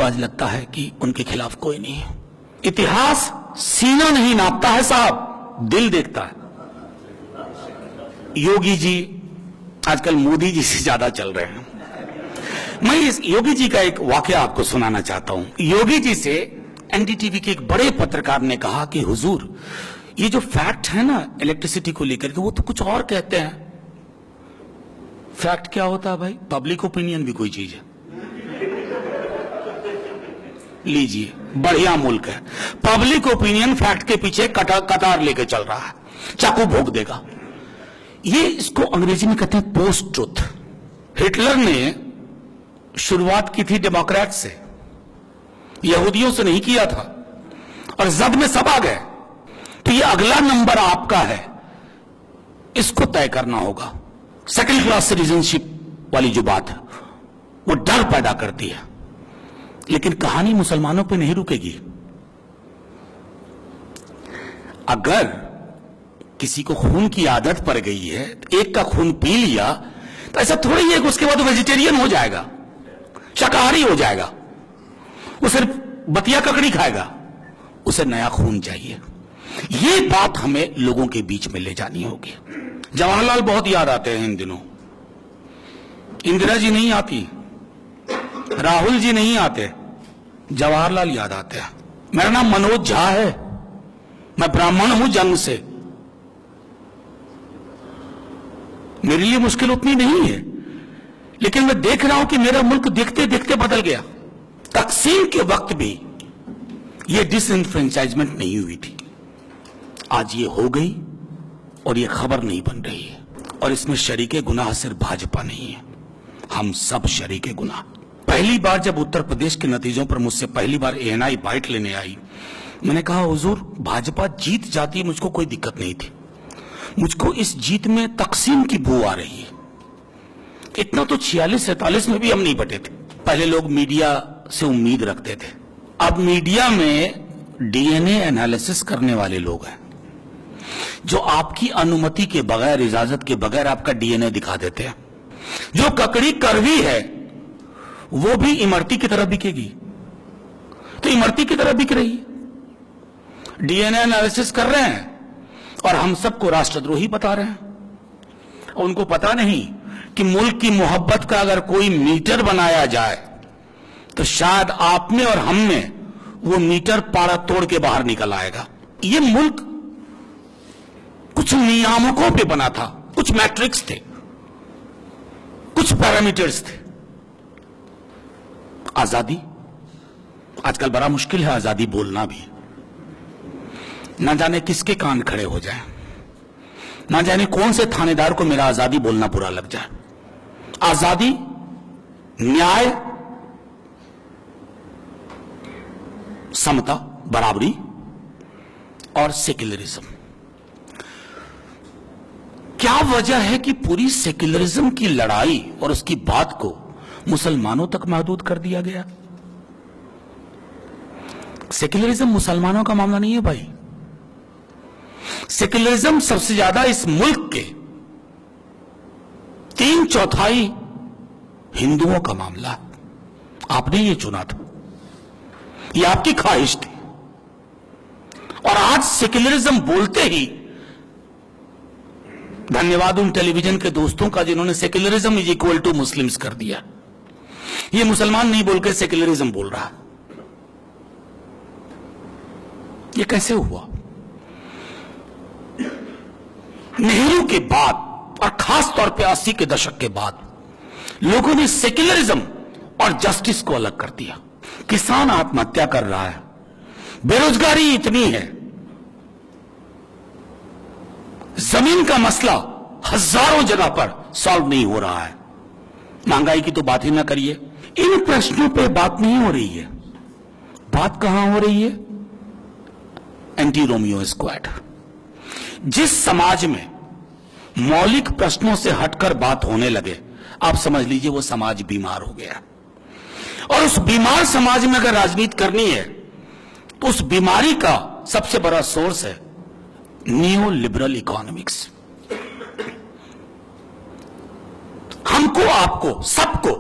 आज लगता है कि उनके खिलाफ कोई नहीं है। इतिहास सीना नहीं नापता है साहब, दिल देखता है। योगी जी आजकल मोदी जी से ज्यादा चल रहे हैं। मैं इस योगी जी का एक वाकया आपको सुनाना चाहता हूं। योगी जी से एनडीटीवी के एक बड़े पत्रकार ने कहा कि हुजूर, ये जो फैक्ट है ना इलेक्ट्रिसिटी को लेकर के, वो तो कुछ और कहते हैं। फैक्ट क्या होता है भाई? पब्लिक ओपिनियन भी कोई चीज है। लीजिए, बढ़िया मुल्क है, पब्लिक ओपिनियन फैक्ट के पीछे कतार लेके चल रहा है, चाकू भोंक देगा। ये इसको अंग्रेजी में कहते हैं पोस्ट ट्रुथ। हिटलर ने शुरुआत की थी डेमोक्रेट से, यहूदियों से नहीं किया था, और जद में सब आ गए। तो ये अगला नंबर आपका है, इसको तय करना होगा। सेकंड क्लास सिटीजनशिप वाली जो बात है वो डर पैदा करती है, लेकिन कहानी मुसलमानों पे नहीं रुकेगी। अगर किसी को खून की आदत पड़ गई है, एक का खून पी लिया, तो ऐसा थोड़ी है कि उसके बाद वेजिटेरियन हो जाएगा, शाकाहारी हो जाएगा, वो सिर्फ बतिया ककड़ी खाएगा। उसे नया खून चाहिए। ये बात हमें लोगों के बीच में ले जानी होगी। जवाहरलाल बहुत याद आते हैं इन दिनों। इंदिरा जी नहीं आती, राहुल जी नहीं आते, जवाहरलाल याद आते हैं। मेरा नाम मनोज झा है, मैं ब्राह्मण हूं जन्म से। मेरे लिए मुश्किल उतनी नहीं है, लेकिन मैं देख रहा हूं कि मेरा मुल्क देखते देखते बदल गया। तकसीम के वक्त भी यह डिसएनफ्रेंचाइजमेंट नहीं हुई थी, आज ये हो गई और ये खबर नहीं बन रही है। और इसमें शरीके गुनाह सिर्फ भाजपा नहीं है, हम सब शरीके गुनाह। पहली बार जब उत्तर प्रदेश के नतीजों पर मुझसे पहली बार एएनआई बाइट लेने आई, मैंने कहा हुजूर भाजपा जीत जाती, मुझको कोई दिक्कत नहीं थी, मुझको इस जीत में तकसीम की बू आ रही है। इतना तो 46-47 में भी हम नहीं बटे थे। पहले लोग मीडिया से उम्मीद रखते थे, अब मीडिया में डीएनए एनालिसिस करने वाले लोग हैं जो आपकी अनुमति के बगैर, इजाजत के बगैर आपका डीएनए दिखा देते हैं। जो ककड़ी कड़वी है वो भी इमरती की तरह बिकेगी, तो इमरती की तरह बिक रही है। डीएनए एनालिसिस कर रहे हैं और हम सबको राष्ट्रद्रोही बता रहे हैं। और उनको पता नहीं कि मुल्क की मोहब्बत का अगर कोई मीटर बनाया जाए तो शायद आप में और हम में वो मीटर पारा तोड़ के बाहर निकल आएगा। ये मुल्क कुछ नियामकों पे बना था, कुछ मैट्रिक्स थे, कुछ पैरामीटर्स थे। आजादी आजकल बड़ा मुश्किल है, आजादी बोलना भी। ना जाने किसके कान खड़े हो जाए, ना जाने कौन से थानेदार को मेरा आजादी बोलना बुरा लग जाए। आजादी, न्याय, समता, बराबरी और सेक्युलरिज्म। क्या वजह है कि पूरी सेक्युलरिज्म की लड़ाई और उसकी बात को मुसलमानों तक महदूद कर दिया गया? सेक्युलरिज्म मुसलमानों का मामला नहीं है भाई। सेक्युलरिज्म सबसे ज्यादा इस मुल्क के 3/4 हिंदुओं का मामला है। आपने ये चुना था, ये आपकी ख्वाहिश थी। और आज सेक्युलरिज्म बोलते ही धन्यवाद उन टेलीविजन के दोस्तों का जिन्होंने secularism is equal to Muslims कर दिया। ये मुसलमान नहीं बोल के सेक्युलरिज्म बोल रहा। ये कैसे हुआ? नेहरू के बाद और खास तौर पे 80 के दशक के बाद लोगों ने सेक्युलरिज्म और जस्टिस को अलग कर दिया। किसान आत्महत्या कर रहा है, बेरोजगारी इतनी है, जमीन का मसला हजारों जगह पर सॉल्व नहीं हो रहा है, महंगाई की तो बात ही ना करिए। इन प्रश्नों पे बात नहीं हो रही है। बात कहां हो रही है? Anti Romeo squad. जिस समाज में मौलिक प्रश्नों से हटकर बात होने लगे, आप समझ लीजिए वो समाज बीमार हो गया। और उस बीमार समाज में अगर राजनीति करनी है तो उस बीमारी का सबसे बड़ा सोर्स है नियो लिबरल इकोनॉमिक्स। हमको, आपको, सबको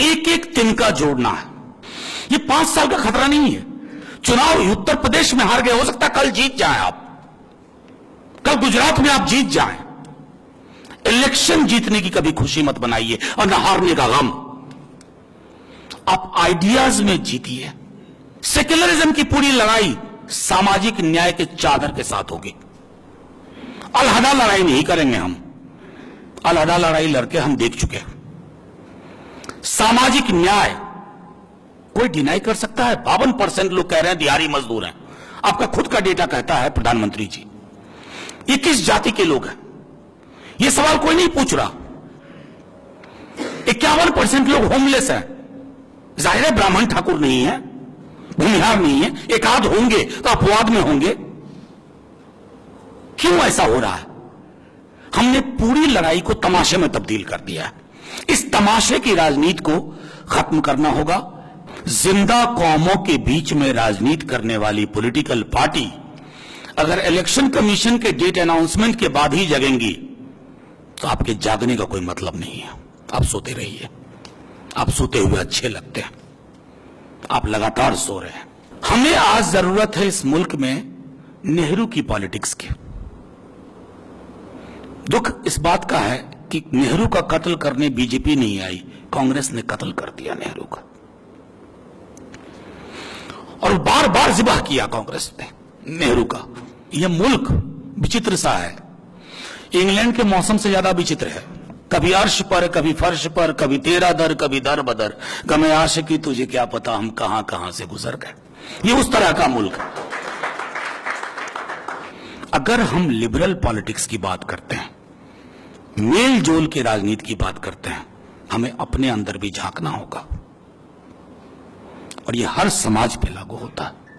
एक एक तिनका जोड़ना है। ये 5 साल का खतरा नहीं है। चुनाव उत्तर प्रदेश में हार गए, हो सकता है कल जीत जाए आप, कल गुजरात में आप जीत जाएं। इलेक्शन जीतने की कभी खुशी मत बनाइए और न हारने का गम। आप आइडियाज में जीतिए। सेक्युलरिज्म की पूरी लड़ाई सामाजिक न्याय के चादर के साथ होगी। अलहदा लड़ाई नहीं करेंगे हम, अलहदा लड़ाई लड़के हम देख चुके हैं। सामाजिक न्याय कोई डिनाई कर सकता है? 52% लोग कह रहे हैं दिहाड़ी मजदूर हैं। आपका खुद का डेटा कहता है प्रधानमंत्री जी। ये किस जाति के लोग हैं? ये सवाल कोई नहीं पूछ रहा। 51% लोग होमलेस हैं। जाहिर है ब्राह्मण ठाकुर नहीं है, भूमिहार नहीं है, एक आध होंगे तो अपवाद में होंगे। क्यों ऐसा हो रहा है? हमने पूरी लड़ाई को तमाशे में तब्दील कर दिया है। इस तमाशे की राजनीति को खत्म करना होगा। जिंदा कौमों के बीच में राजनीति करने वाली पॉलिटिकल पार्टी अगर इलेक्शन कमीशन के डेट अनाउंसमेंट के बाद ही जगेंगी तो आपके जागने का कोई मतलब नहीं है। आप सोते रहिए, आप सोते हुए अच्छे लगते हैं, आप लगातार सो रहे हैं। हमें आज जरूरत है इस मुल्क में नेहरू की पॉलिटिक्स की। दुख इस बात का है कि नेहरू का कत्ल करने बीजेपी नहीं आई, कांग्रेस ने कत्ल कर दिया नेहरू का, और बार बार जिबाह किया कांग्रेस ने नेहरू का। यह मुल्क विचित्र सा है, इंग्लैंड के मौसम से ज्यादा विचित्र है। कभी अर्श पर, कभी फर्श पर, कभी तेरा दर, कभी दर बदर, गमे आशिकी तुझे क्या पता हम कहां कहां से गुजर गए। ये उस तरह का मुल्क है। अगर हम लिबरल पॉलिटिक्स की बात करते हैं, मेल जोल की राजनीति की बात करते हैं, हमें अपने अंदर भी झांकना होगा, और यह हर समाज पे लागू होता है।